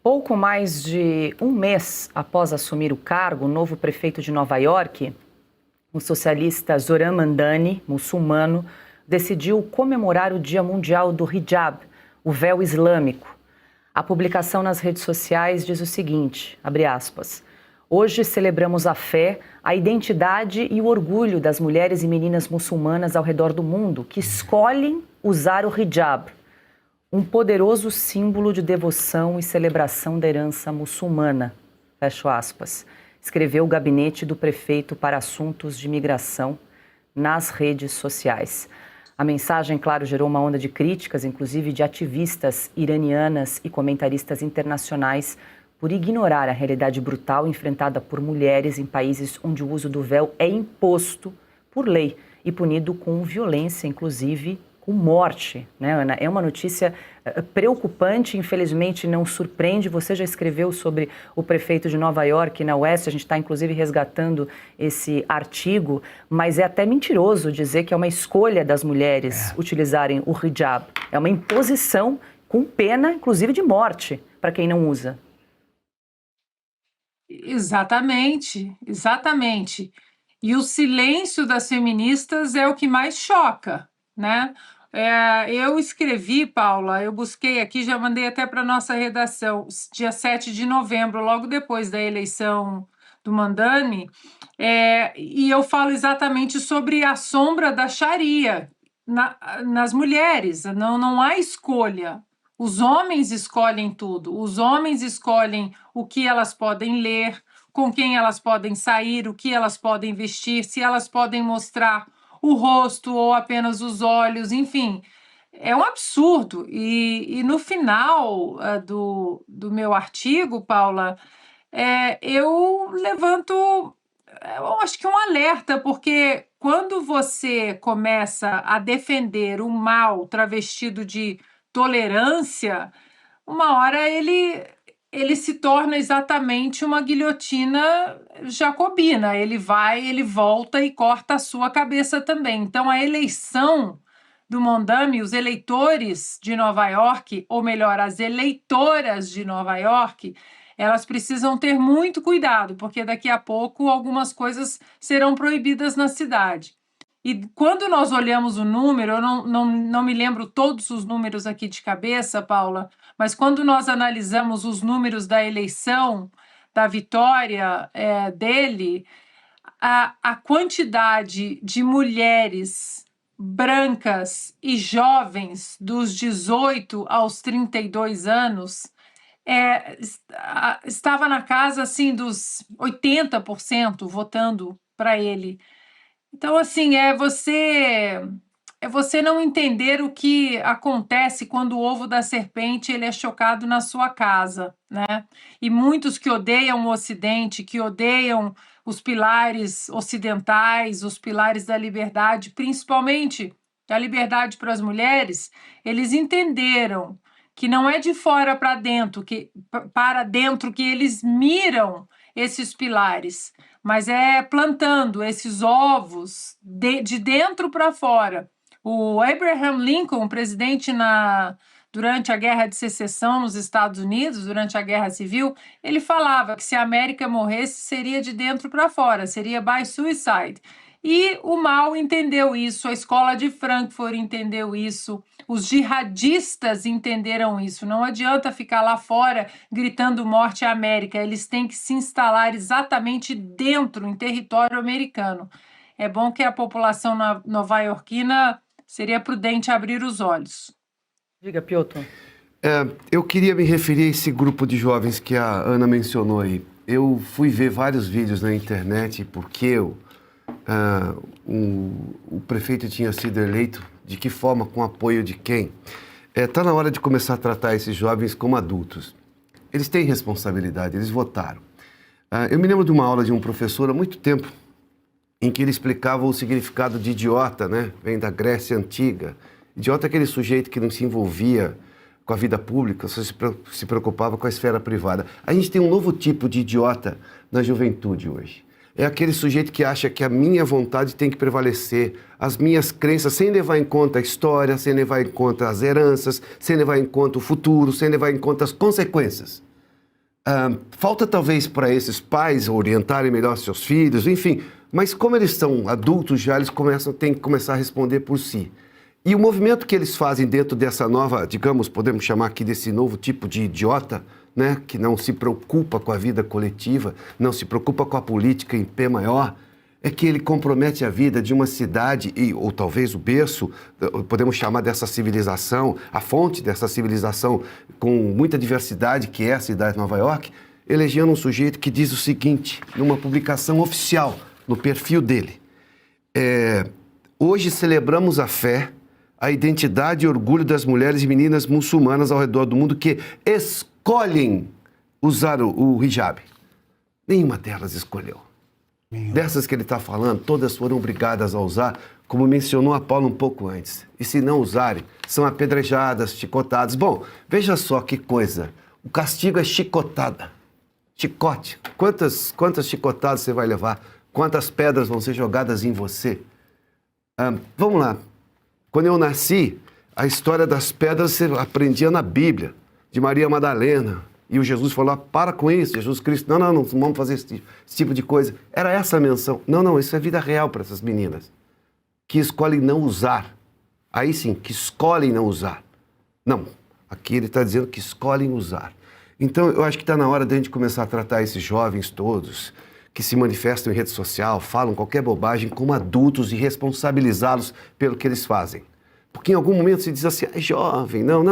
Pouco mais de um mês após assumir o cargo, o novo prefeito de Nova York, o socialista Zoran Mandani, muçulmano, decidiu comemorar o Dia Mundial do Hijab, o véu islâmico. A publicação nas redes sociais diz o seguinte, abre aspas, hoje celebramos a fé, a identidade e o orgulho das mulheres e meninas muçulmanas ao redor do mundo que escolhem usar o hijab, um poderoso símbolo de devoção e celebração da herança muçulmana, fecho aspas, escreveu o gabinete do prefeito para assuntos de migração nas redes sociais. A mensagem, claro, gerou uma onda de críticas, inclusive de ativistas iranianas e comentaristas internacionais, por ignorar a realidade brutal enfrentada por mulheres em países onde o uso do véu é imposto por lei e punido com violência, inclusive com morte, né, Ana? É uma notícia preocupante, infelizmente não surpreende. Você já escreveu sobre o prefeito de Nova York, na Oeste, a gente está inclusive resgatando esse artigo, mas é até mentiroso dizer que é uma escolha das mulheres utilizarem o hijab. É uma imposição com pena, inclusive, de morte para quem não usa. Exatamente, exatamente. E o silêncio das feministas é o que mais choca, né? Eu escrevi, Paula, eu busquei aqui, já mandei até para a nossa redação, dia 7 de novembro, logo depois da eleição do Mandani, e eu falo exatamente sobre a sombra da Sharia nas mulheres. Não há escolha. Os homens escolhem tudo, os homens escolhem o que elas podem ler, com quem elas podem sair, o que elas podem vestir, se elas podem mostrar o rosto ou apenas os olhos, enfim, é um absurdo. E no final do meu artigo, Paula, eu levanto, eu acho que um alerta, porque quando você começa a defender o mal travestido de tolerância, uma hora ele se torna exatamente uma guilhotina jacobina. Ele vai, ele volta e corta a sua cabeça também. Então, a eleição do Mondami, os eleitores de Nova York, ou melhor, as eleitoras de Nova York, elas precisam ter muito cuidado, porque daqui a pouco algumas coisas serão proibidas na cidade. E quando nós olhamos o número, eu não me lembro todos os números aqui de cabeça, Paula, mas quando nós analisamos os números da eleição, da vitória dele, a quantidade de mulheres brancas e jovens dos 18 aos 32 anos estava na casa assim dos 80% votando para ele. Então, assim, é você não entender o que acontece quando o ovo da serpente ele é chocado na sua casa, né? E muitos que odeiam o Ocidente, que odeiam os pilares ocidentais, os pilares da liberdade, principalmente a liberdade para as mulheres, eles entenderam que não é de fora para dentro que eles miram esses pilares, mas é plantando esses ovos de dentro para fora. O Abraham Lincoln, presidente durante a Guerra de Secessão nos Estados Unidos, durante a Guerra Civil, ele falava que se a América morresse, seria de dentro para fora, seria by suicide. E o Mao entendeu isso, a escola de Frankfurt entendeu isso, os jihadistas entenderam isso. Não adianta ficar lá fora gritando morte à América, eles têm que se instalar exatamente dentro, em território americano. É bom que a população nova-iorquina seria prudente abrir os olhos. Diga, Piotr. Eu queria me referir a esse grupo de jovens que a Ana mencionou aí. Eu fui ver vários vídeos na internet porque o prefeito tinha sido eleito, de que forma, com apoio de quem. Está na hora de começar a tratar esses jovens como adultos. Eles têm responsabilidade, eles votaram. Eu me lembro de uma aula de um professor há muito tempo, em que ele explicava o significado de idiota, né? Vem da Grécia Antiga. Idiota é aquele sujeito que não se envolvia com a vida pública, só se preocupava com a esfera privada. A gente tem um novo tipo de idiota na juventude hoje. É aquele sujeito que acha que a minha vontade tem que prevalecer, as minhas crenças, sem levar em conta a história, sem levar em conta as heranças, sem levar em conta o futuro, sem levar em conta as consequências. Falta talvez para esses pais orientarem melhor seus filhos, enfim, mas como eles são adultos já, eles têm que começar a responder por si. E o movimento que eles fazem dentro dessa nova, digamos, podemos chamar aqui desse novo tipo de idiota, né, que não se preocupa com a vida coletiva, não se preocupa com a política em pé maior, é que ele compromete a vida de uma cidade, ou talvez o berço, podemos chamar dessa civilização, a fonte dessa civilização com muita diversidade, que é a cidade de Nova York, elegendo um sujeito que diz o seguinte, numa publicação oficial, no perfil dele. Hoje celebramos a fé, a identidade e orgulho das mulheres e meninas muçulmanas ao redor do mundo que escolhem usar o hijab. Nenhuma delas escolheu. Dessas que ele está falando, todas foram obrigadas a usar, como mencionou a Paula um pouco antes. E se não usarem, são apedrejadas, chicotadas. Bom, veja só que coisa. O castigo é chicotada. Chicote. Quantas chicotadas você vai levar? Quantas pedras vão ser jogadas em você? Vamos lá. Quando eu nasci, a história das pedras você aprendia na Bíblia, de Maria Madalena. E o Jesus falou, para com isso, Jesus Cristo, não vamos fazer esse tipo de coisa. Era essa a menção. Não, isso é vida real para essas meninas, que escolhem não usar. Aí sim, que escolhem não usar. Não, aqui ele está dizendo que escolhem usar. Então, eu acho que está na hora de a gente começar a tratar esses jovens todos, que se manifestam em rede social, falam qualquer bobagem, como adultos e responsabilizá-los pelo que eles fazem. Porque em algum momento se diz assim, jovem, não.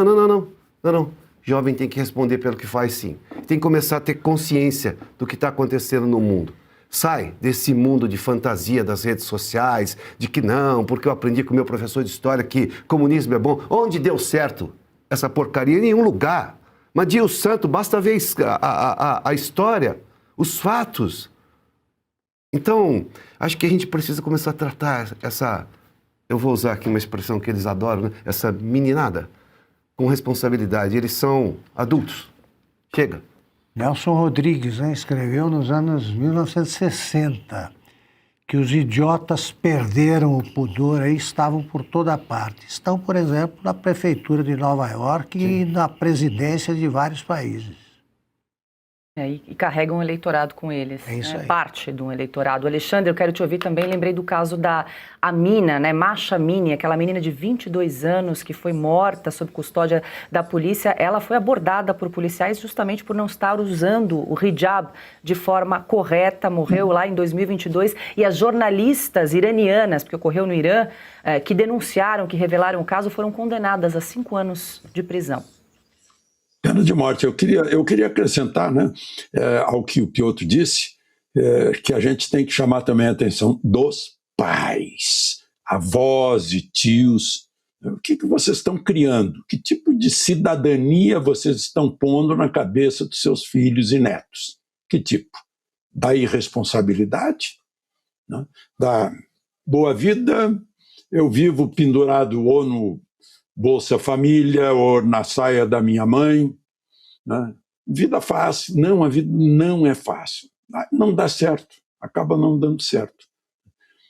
Jovem tem que responder pelo que faz, sim. Tem que começar a ter consciência do que está acontecendo no mundo. Sai desse mundo de fantasia das redes sociais, de que não, porque eu aprendi com o meu professor de história que comunismo é bom. Onde deu certo essa porcaria? Em nenhum lugar. Mas Deus santo, basta ver a história, os fatos. Então, acho que a gente precisa começar a tratar essa... Eu vou usar aqui uma expressão que eles adoram, né? Essa meninada. Com responsabilidade. Eles são adultos. Chega. Nelson Rodrigues, né, escreveu nos anos 1960 que os idiotas perderam o pudor e estavam por toda parte. Estão, por exemplo, na prefeitura de Nova York e na presidência de vários países. E carregam um eleitorado com eles. É isso aí. Parte de um eleitorado. Alexandre, eu quero te ouvir também. Lembrei do caso da Amina, né? Masha Amini, aquela menina de 22 anos que foi morta sob custódia da polícia. Ela foi abordada por policiais justamente por não estar usando o hijab de forma correta. Morreu lá em 2022. E as jornalistas iranianas, porque ocorreu no Irã, que denunciaram, que revelaram o caso, foram condenadas a 5 anos de prisão. Pena de morte. Eu queria acrescentar, né, ao que o Piotr disse, que a gente tem que chamar também a atenção dos pais, avós e tios. O que vocês estão criando? Que tipo de cidadania vocês estão pondo na cabeça dos seus filhos e netos? Que tipo? Da irresponsabilidade? Né? Da boa vida? Eu vivo pendurado ou no Bolsa Família ou na saia da minha mãe, né? Vida fácil. Não, a vida não é fácil. Não dá certo, acaba não dando certo.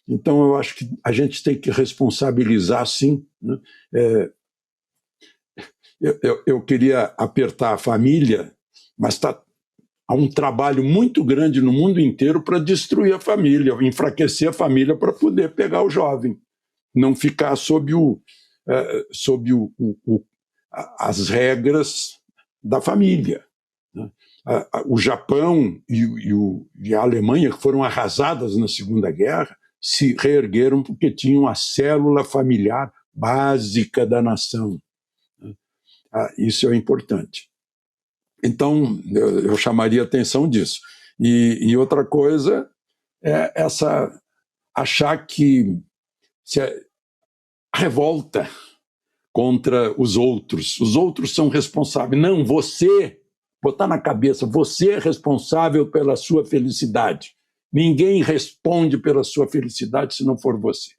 Então, eu acho que a gente tem que responsabilizar, sim. Né? Eu queria apertar a família, mas há um trabalho muito grande no mundo inteiro para destruir a família, enfraquecer a família para poder pegar o jovem, não ficar sob as regras da família. Né? O Japão e a Alemanha, que foram arrasadas na Segunda Guerra, se reergueram porque tinham a célula familiar básica da nação. Né? Isso é importante. Então, eu chamaria a atenção disso. E outra coisa é achar que a revolta contra os outros são responsáveis. Não, você, botar na cabeça, você é responsável pela sua felicidade. Ninguém responde pela sua felicidade se não for você.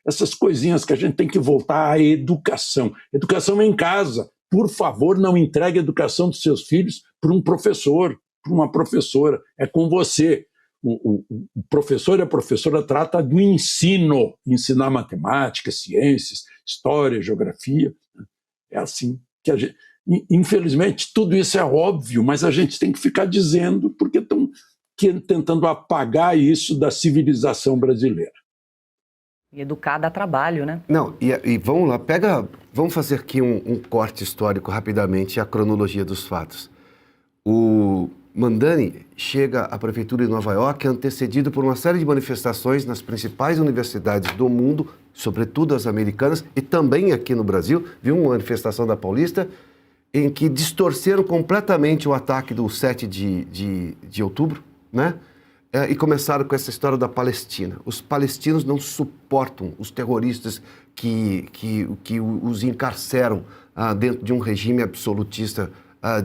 Essas coisinhas que a gente tem que voltar à educação. Educação é em casa. Por favor, não entregue a educação dos seus filhos para um professor, para uma professora. É com você. O professor e a professora trata do ensino, ensinar matemática, ciências, história, geografia. É assim que a gente... Infelizmente, tudo isso é óbvio, mas a gente tem que ficar dizendo porque estão tentando apagar isso da civilização brasileira. E educar dá trabalho, né? Não, e vamos lá, vamos fazer aqui um corte histórico rapidamente, a cronologia dos fatos. O Mamdani chega à prefeitura de Nova York antecedido por uma série de manifestações nas principais universidades do mundo, sobretudo as americanas, e também aqui no Brasil. Viu uma manifestação da Paulista em que distorceram completamente o ataque do 7 de outubro, né? E começaram com essa história da Palestina. Os palestinos não suportam os terroristas que os encarceram dentro de um regime absolutista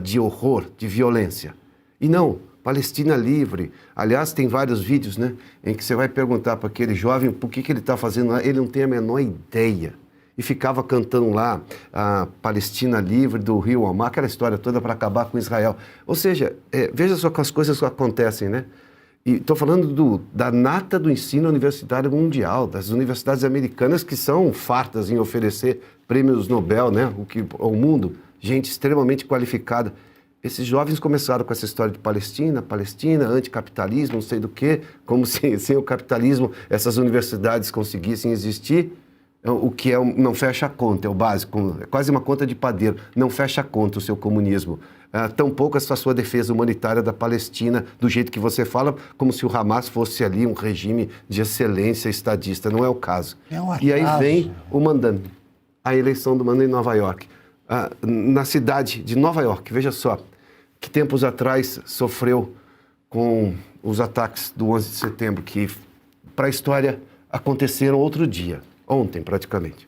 de horror, de violência. E não, Palestina livre. Aliás, tem vários vídeos, né, em que você vai perguntar para aquele jovem por que ele está fazendo lá, ele não tem a menor ideia. E ficava cantando lá a Palestina livre do Rio Omar, aquela história toda para acabar com Israel. Ou seja, veja só que as coisas que acontecem, né? E estou falando da nata do ensino universitário mundial, das universidades americanas que são fartas em oferecer prêmios Nobel, né, ao mundo, gente extremamente qualificada. Esses jovens começaram com essa história de Palestina, anticapitalismo, não sei do quê, como se sem o capitalismo essas universidades conseguissem existir. O que não fecha a conta, é o básico, é quase uma conta de padeiro, não fecha a conta o seu comunismo. Tampouco essa sua defesa humanitária da Palestina, do jeito que você fala, como se o Hamas fosse ali um regime de excelência estadista, não é o caso. É um atraso. E aí vem o Mamdani, a eleição do Mamdani em Nova York. Na cidade de Nova York, veja só, que tempos atrás sofreu com os ataques do 11 de setembro, que para a história aconteceram outro dia. Ontem, praticamente.